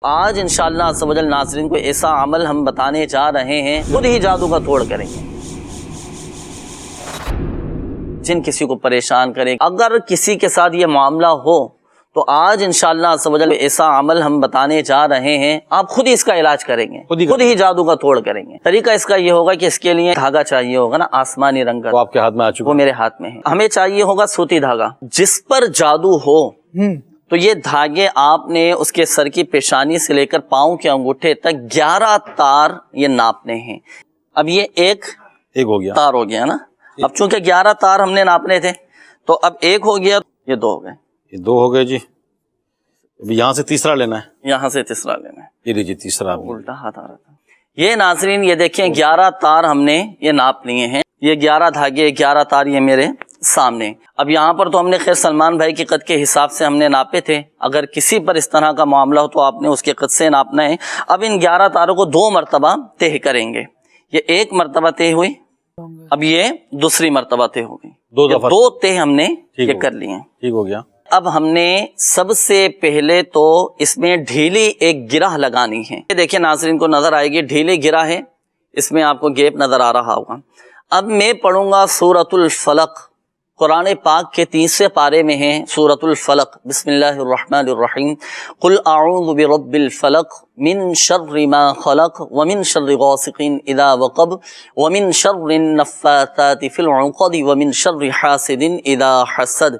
آج انشاءاللہ عز و جل ناظرین کو ایسا عمل ہم بتانے جا رہے ہیں، خود ہی جادو کا توڑ کریں گے۔ جن کسی کو پریشان کرے، اگر کسی کے ساتھ یہ معاملہ ہو تو آج انشاءاللہ عز و جل ایسا عمل ہم بتانے جا رہے ہیں، آپ خود ہی اس کا علاج کریں گے، خود ہی جادو کا توڑ کریں گے۔ طریقہ اس کا یہ ہوگا کہ اس کے لیے دھاگا چاہیے ہوگا نا، آسمانی رنگ کا، وہ آپ کے ہاتھ میں آ چکا، وہ میرے ہاتھ میں ہے۔ ہمیں چاہیے ہوگا سوتی دھاگا، جس پر جادو ہو تو یہ دھاگے آپ نے اس کے سر کی پیشانی سے لے کر پاؤں کے انگوٹھے تک 11 تار یہ ناپنے ہیں۔ اب یہ ایک ہو گیا، تار ہو گیا نا، اب چونکہ 11 تار ہم نے ناپنے تھے تو اب ایک ہو گیا، یہ 2 ہو گئے، یہ 2 ہو گئے جی۔ اب یہاں سے تیسرا لینا ہے، یہاں سے تیسرا لینا ہے، یہ لیجیے تیسرا۔ الٹا ہاتھ آ رہا تھا۔ یہ ناظرین یہ دیکھیں 11 تار ہم نے یہ ناپ لیے ہیں، یہ 11 دھاگے 11 تار یہ میرے سامنے۔ اب یہاں پر تو ہم نے خیر سلمان بھائی کے قد کے حساب سے ہم نے ناپے تھے، اگر کسی پر اس طرح کا معاملہ ہو تو آپ نے اس کے قد سے ناپنا ہے۔ اب ان 11 تاروں کو 2 مرتبہ طے کریں گے، یہ ایک مرتبہ طے ہوئی، اب یہ دوسری مرتبہ طے ہو گئی، 2 طے ہم نے یہ کر لیے ہیں۔ ٹھیک ہو گیا۔ اب ہم نے سب سے پہلے تو اس میں ڈھیلی ایک گرہ لگانی ہے، یہ دیکھیں ناظرین کو نظر آئے گی، ڈھیلی گرہ ہے، اس میں آپ کو گیپ نظر آ رہا ہوگا۔ اب میں پڑھوں گا سورۃ الفلق، قرآن پاک کے 30ویں پارے میں ہے سورۃ الفلق۔ بسم اللہ الرحمن الرحیم، قل اعوذ برب الفلق من شر ما خلق ومن شر غاسق اذا وقب ومن شر النفاثات فی العقد ومن شر حاسد اذا حسد۔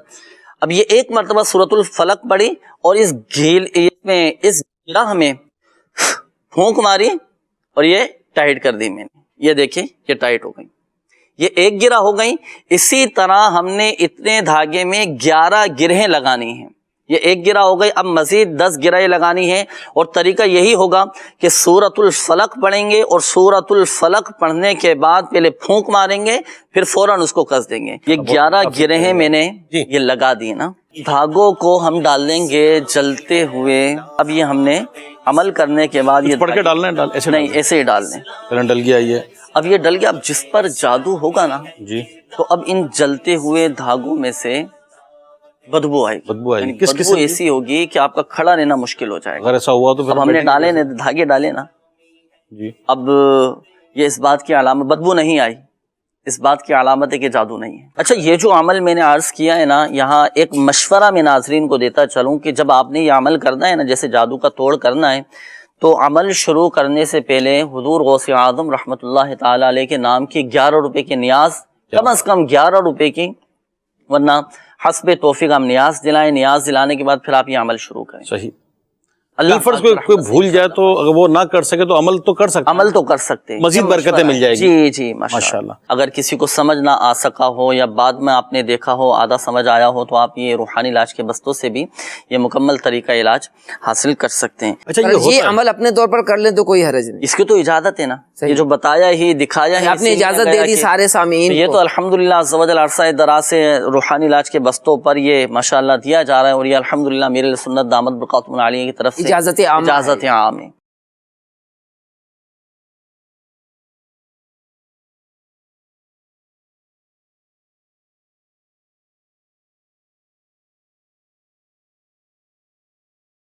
اب یہ ایک مرتبہ سورۃ الفلق پڑھی اور اس گرہ میں پھونک ماری اور یہ ٹائٹ کر دی میں نے، یہ دیکھیں یہ ٹائٹ ہو گئی، یہ ایک گرہ ہو گئی۔ اسی طرح ہم نے اتنے دھاگے میں 11 گرہیں لگانی ہیں، یہ ایک گرہ ہو گئی، اب مزید 10 گرہیں لگانی ہے، اور طریقہ یہی ہوگا کہ سورۃ الفلق پڑھیں گے اور سورۃ الفلق پڑھنے کے بعد پہلے پھونک ماریں گے، پھر فوراً اس کو کس دیں گے۔ یہ 11 گرہیں میں نے یہ لگا دی نا، دھاگوں کو ہم ڈال دیں گے جلتے ہوئے۔ اب یہ ہم نے عمل کرنے کے بعد یہ پڑھ کے ڈالنا ہے، نہیں ایسے ہی ڈال دیں، ڈل گیا یہ، اب یہ ڈل گیا۔ اب جس پر جادو ہوگا نا جی، تو اب ان جلتے ہوئے دھاگوں میں سے بدبو آئے گی، بدبو آئے گی، یعنی کس بدبو ایسی ہوگی کہ آپ کا کھڑا رہنا مشکل ہو جائے گا۔ اگر ایسا ہوا تو اب ہم نے ڈالے نا دھاگے ڈالے نا، جی، اب یہ اس بات کی علامت، بدبو نہیں آئی، اس بات کی علامت ہے کہ جادو نہیں ہے۔ اچھا یہ جو عمل میں نے عرض کیا ہے نا، یہاں ایک مشورہ میں ناظرین کو دیتا چلوں کہ جب آپ نے یہ عمل کرنا ہے نا، جیسے جادو کا توڑ کرنا ہے، تو عمل شروع کرنے سے پہلے حضور غوث اعظم رحمۃ اللہ تعالی علیہ کے نام کی 11 روپے کی نیاز، کم از کم 11 روپے کی، ورنہ حسب توفیق ہم نیاز دلائیں، نیاز دلانے کے بعد پھر آپ یہ عمل شروع کریں۔ صحیح۔ اللہ فرض کوئی بھول جائے تو اگر وہ نہ کر سکے تو عمل تو کر سکتے، عمل تو کر سکتے ہیں، مزید برکتیں مل جائے گی۔ جی جی ماشاءاللہ۔ اگر کسی کو سمجھ نہ آ سکا ہو یا بعد میں آپ نے دیکھا ہو آدھا سمجھ آیا ہو تو آپ یہ روحانی علاج کے بستوں سے بھی یہ مکمل طریقہ علاج حاصل کر سکتے ہیں۔ اچھا یہ عمل اپنے طور پر کر لیں تو کوئی حرج نہیں، اس کی تو اجازت ہے نا، یہ جو بتایا ہی دکھایا ہے، آپ نے اجازت دے دی سارے سامعین یہ تو الحمدللہ عز و جل عرصہ دراز سے روحانی علاج کے بستوں پر یہ ماشاءاللہ دیا جا رہا ہے، اور یہ الحمدللہ میرے سنت دامت برکاتہم عالیہ کی طرف سے اجازت عام ہے۔